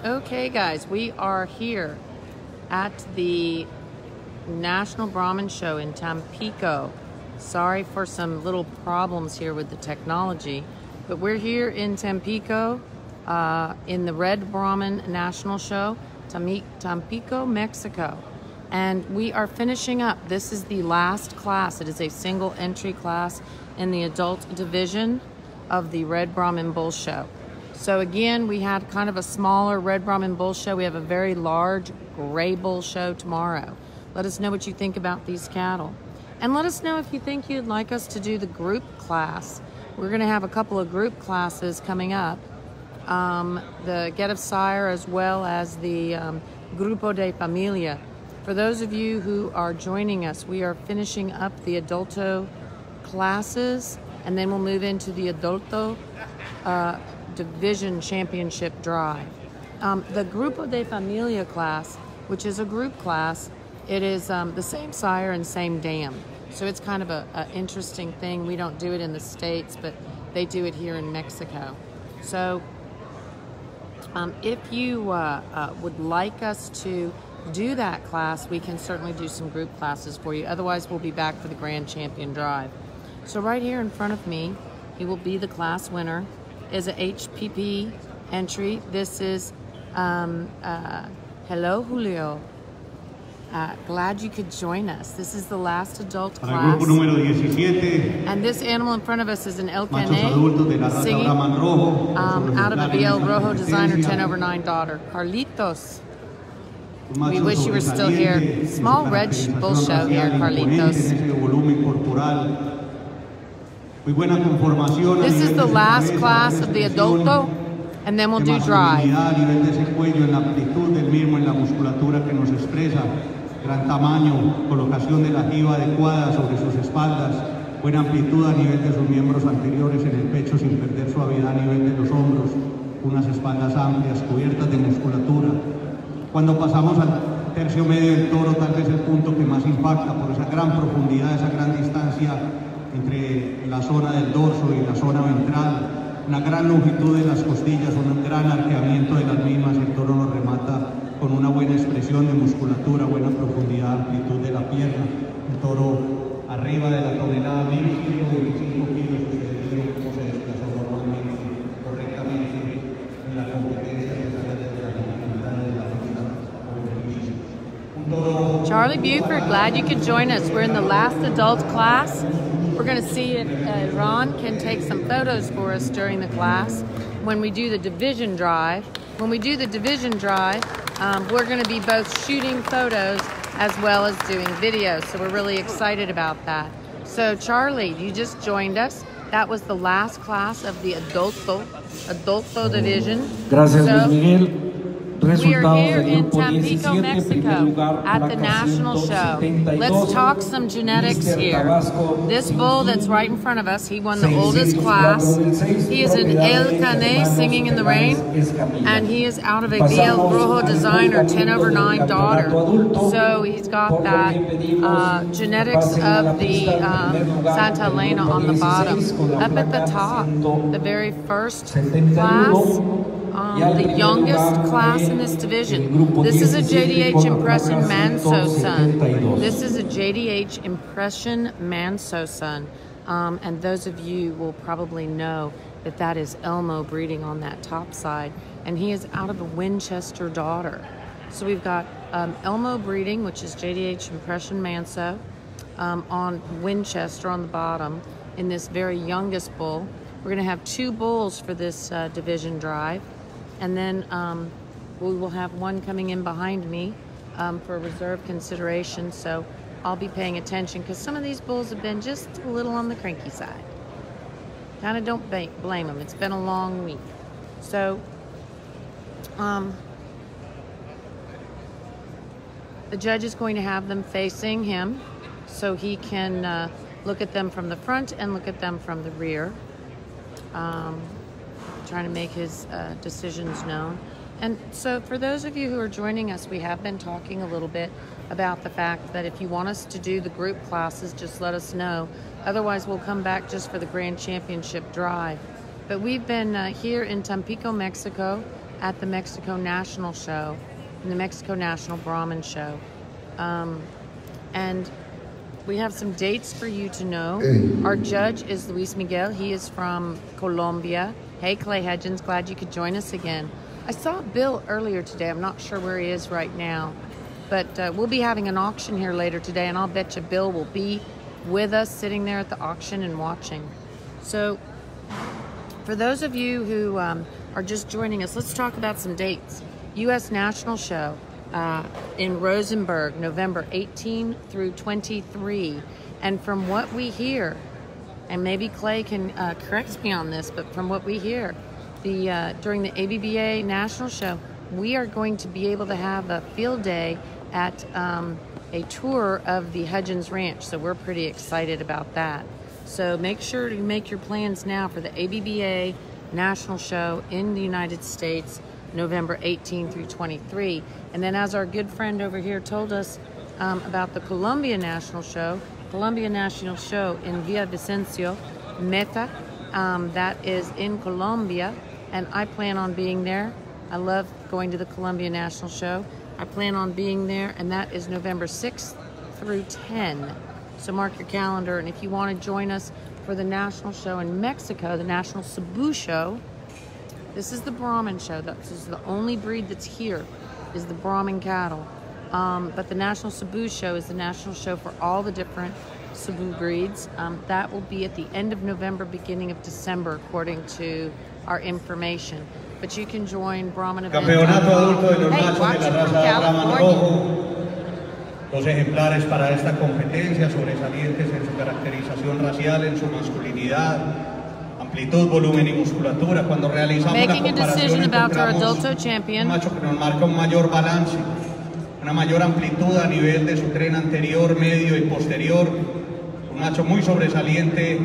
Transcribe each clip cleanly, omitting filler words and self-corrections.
Okay guys, we are here at the National Brahman Show in Tampico. Sorry for some little problems here with the technology, but we're here in Tampico in the Red Brahman National Show, Tampico, Mexico. And we are finishing up. This is the last class. It is a single entry class in the adult division of the Red Brahman Bull Show. So again, we had kind of a smaller Red Brahman Bull Show. We have a very large Gray Bull Show tomorrow. Let us know what you think about these cattle. And let us know if you think you'd like us to do the group class. We're gonna have a couple of group classes coming up. The Get of Sire as well as the Grupo de Familia. For those of you who are joining us, we are finishing up the Adulto classes, and then we'll move into the Adulto Division Championship Drive. The Grupo de Familia class, which is a group class, it is the same sire and same dam. So it's kind of an interesting thing. We don't do it in the States, but they do it here in Mexico. So if you would like us to do that class, we can certainly do some group classes for you. Otherwise, we'll be back for the Grand Champion Drive. So right here in front of me, he will be the class winner. Is a HPP entry. This is hello Julio. Glad you could join us. This is the last adult class. And this animal in front of us is an El CANEY singing out of a BL Rojo Designer 10/9 daughter. Carlitos. We wish you were still here. Small red bull show here, Carlitos. This is the last class of the Adulto, and then we'll do drive. Gran tamaño, colocación de la jiba adecuada sobre sus espaldas, buena amplitud a nivel de sus miembros anteriores en el pecho sin perder suavidad a nivel de los hombros, unas espaldas amplias, cubiertas de musculatura. Cuando pasamos al tercio medio del toro, tal vez el punto que más impacta por esa gran profundidad, esa gran distancia entre la zona del dorso y la zona ventral, una gran longitud de las costillas, un gran arqueamiento de las mismas, el toro nos remata con una buena expresión de musculatura, buena profundidad, amplitud de la pierna, un toro arriba de la tonelada, 1.125 kilos, como se desplazó normalmente, correctamente en la competencia que sale desde la dificultad de la pista. Charlie Buford, glad you could join us. We're in the last adult class. We're going to see if Ron can take some photos for us during the class when we do the division drive. When we do the division drive, we're going to be both shooting photos as well as doing videos. So we're really excited about that. So Charlie, you just joined us. That was the last class of the Adulto division. Gracias, Luis Miguel. We are here in Tampico, Mexico at the National Show. Let's talk some genetics here. This bull that's right in front of us, he won the oldest class. He is an El CANEY singing in the rain, and he is out of a BL Rojo Designer 10/9 daughter. So he's got that genetics of the Santa Elena on the bottom. Up at the top, the very first class, the youngest class in this division. This is a JDH Impression Manso son. This is a JDH Impression Manso son. And those of you will probably know that that is Elmo breeding on that top side. And he is out of a Winchester daughter. So we've got Elmo breeding, which is JDH Impression Manso, on Winchester on the bottom in this very youngest bull. We're going to have two bulls for this division drive. And then we will have one coming in behind me for reserve consideration. So I'll be paying attention because some of these bulls have been just a little on the cranky side. Kind of don't blame them. It's been a long week. So the judge is going to have them facing him so he can look at them from the front and look at them from the rear. Trying to make his decisions known. And so for those of you who are joining us, we have been talking a little bit about the fact that if you want us to do the group classes, just let us know. Otherwise, we'll come back just for the Grand Championship Drive. But we've been here in Tampico, Mexico at the Mexico National Show, and the Mexico National Brahman Show. And we have some dates for you to know. Our judge is Luis Miguel. He is from Colombia. Hey, Clay Hedgens, glad you could join us again. I saw Bill earlier today. I'm not sure where he is right now. But we'll be having an auction here later today, and I'll bet you Bill will be with us sitting there at the auction and watching. So for those of you who are just joining us, let's talk about some dates. U.S. National Show in Rosenberg, November 18 through 23. And from what we hear, and maybe Clay can correct me on this, but from what we hear, during the ABBA National Show, we are going to be able to have a field day at a tour of the Hedgens Ranch. So we're pretty excited about that. So make sure to make your plans now for the ABBA National Show in the United States, November 18 through 23. And then as our good friend over here told us about the Colombia National Show in Villavicencio, Meta, that is in Colombia, and I plan on being there. I love going to the Colombia National Show. I plan on being there, and that is November 6th through 10. So mark your calendar, and if you want to join us for the National Show in Mexico, the National Cebu Show, this is the Brahman show. This is the only breed that's here, is the Brahman cattle. But the National Cebu Show is the national show for all the different Cebu breeds. That will be at the end of November, beginning of December, according to our information. But you can join Brahman events. Campeonato adulto de los machos de la raza Brahman rojo. Los ejemplares para esta competencia sobresalientes en su caracterización racial, en su masculinidad, amplitud, volumen y musculatura. Cuando realizamos la comparación encontramos un macho que nos marca un mayor balance, una mayor amplitud a nivel de su tren anterior, medio y posterior, un macho muy sobresaliente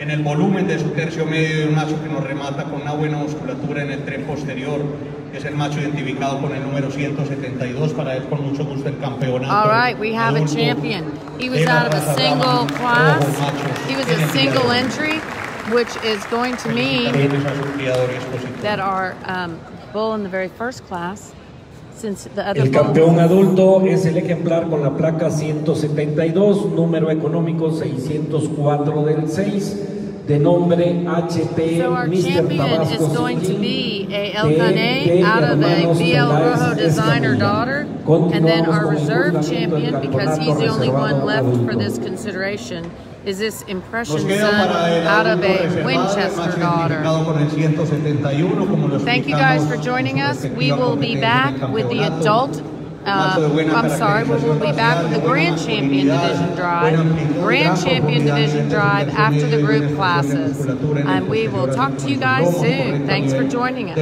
en el volumen de su tercio medio y un macho que nos remata con una buena musculatura en el tren posterior. Es el macho identificado con el número 172, para él con mucho gusto el campeonato. All right, we have a champion. He was out of a single class. He was a single entry, which is going to mean that our bull in the very first class, since the other el campeón adulto es el ejemplar con la placa 172, número económico 604 del 6, de nombre HT. So our Mr. champion TABASCO is going to SINGIN, be a El CANEY out of a BL Rojo designer daughter, and then our reserve champion, because he's the only one left for this consideration, is this Impression son out of a Winchester daughter. Thank you guys for joining us. We will be back with the adult, we will be back with the Grand Champion Division Drive after the group classes. And we will talk to you guys soon. Thanks for joining us.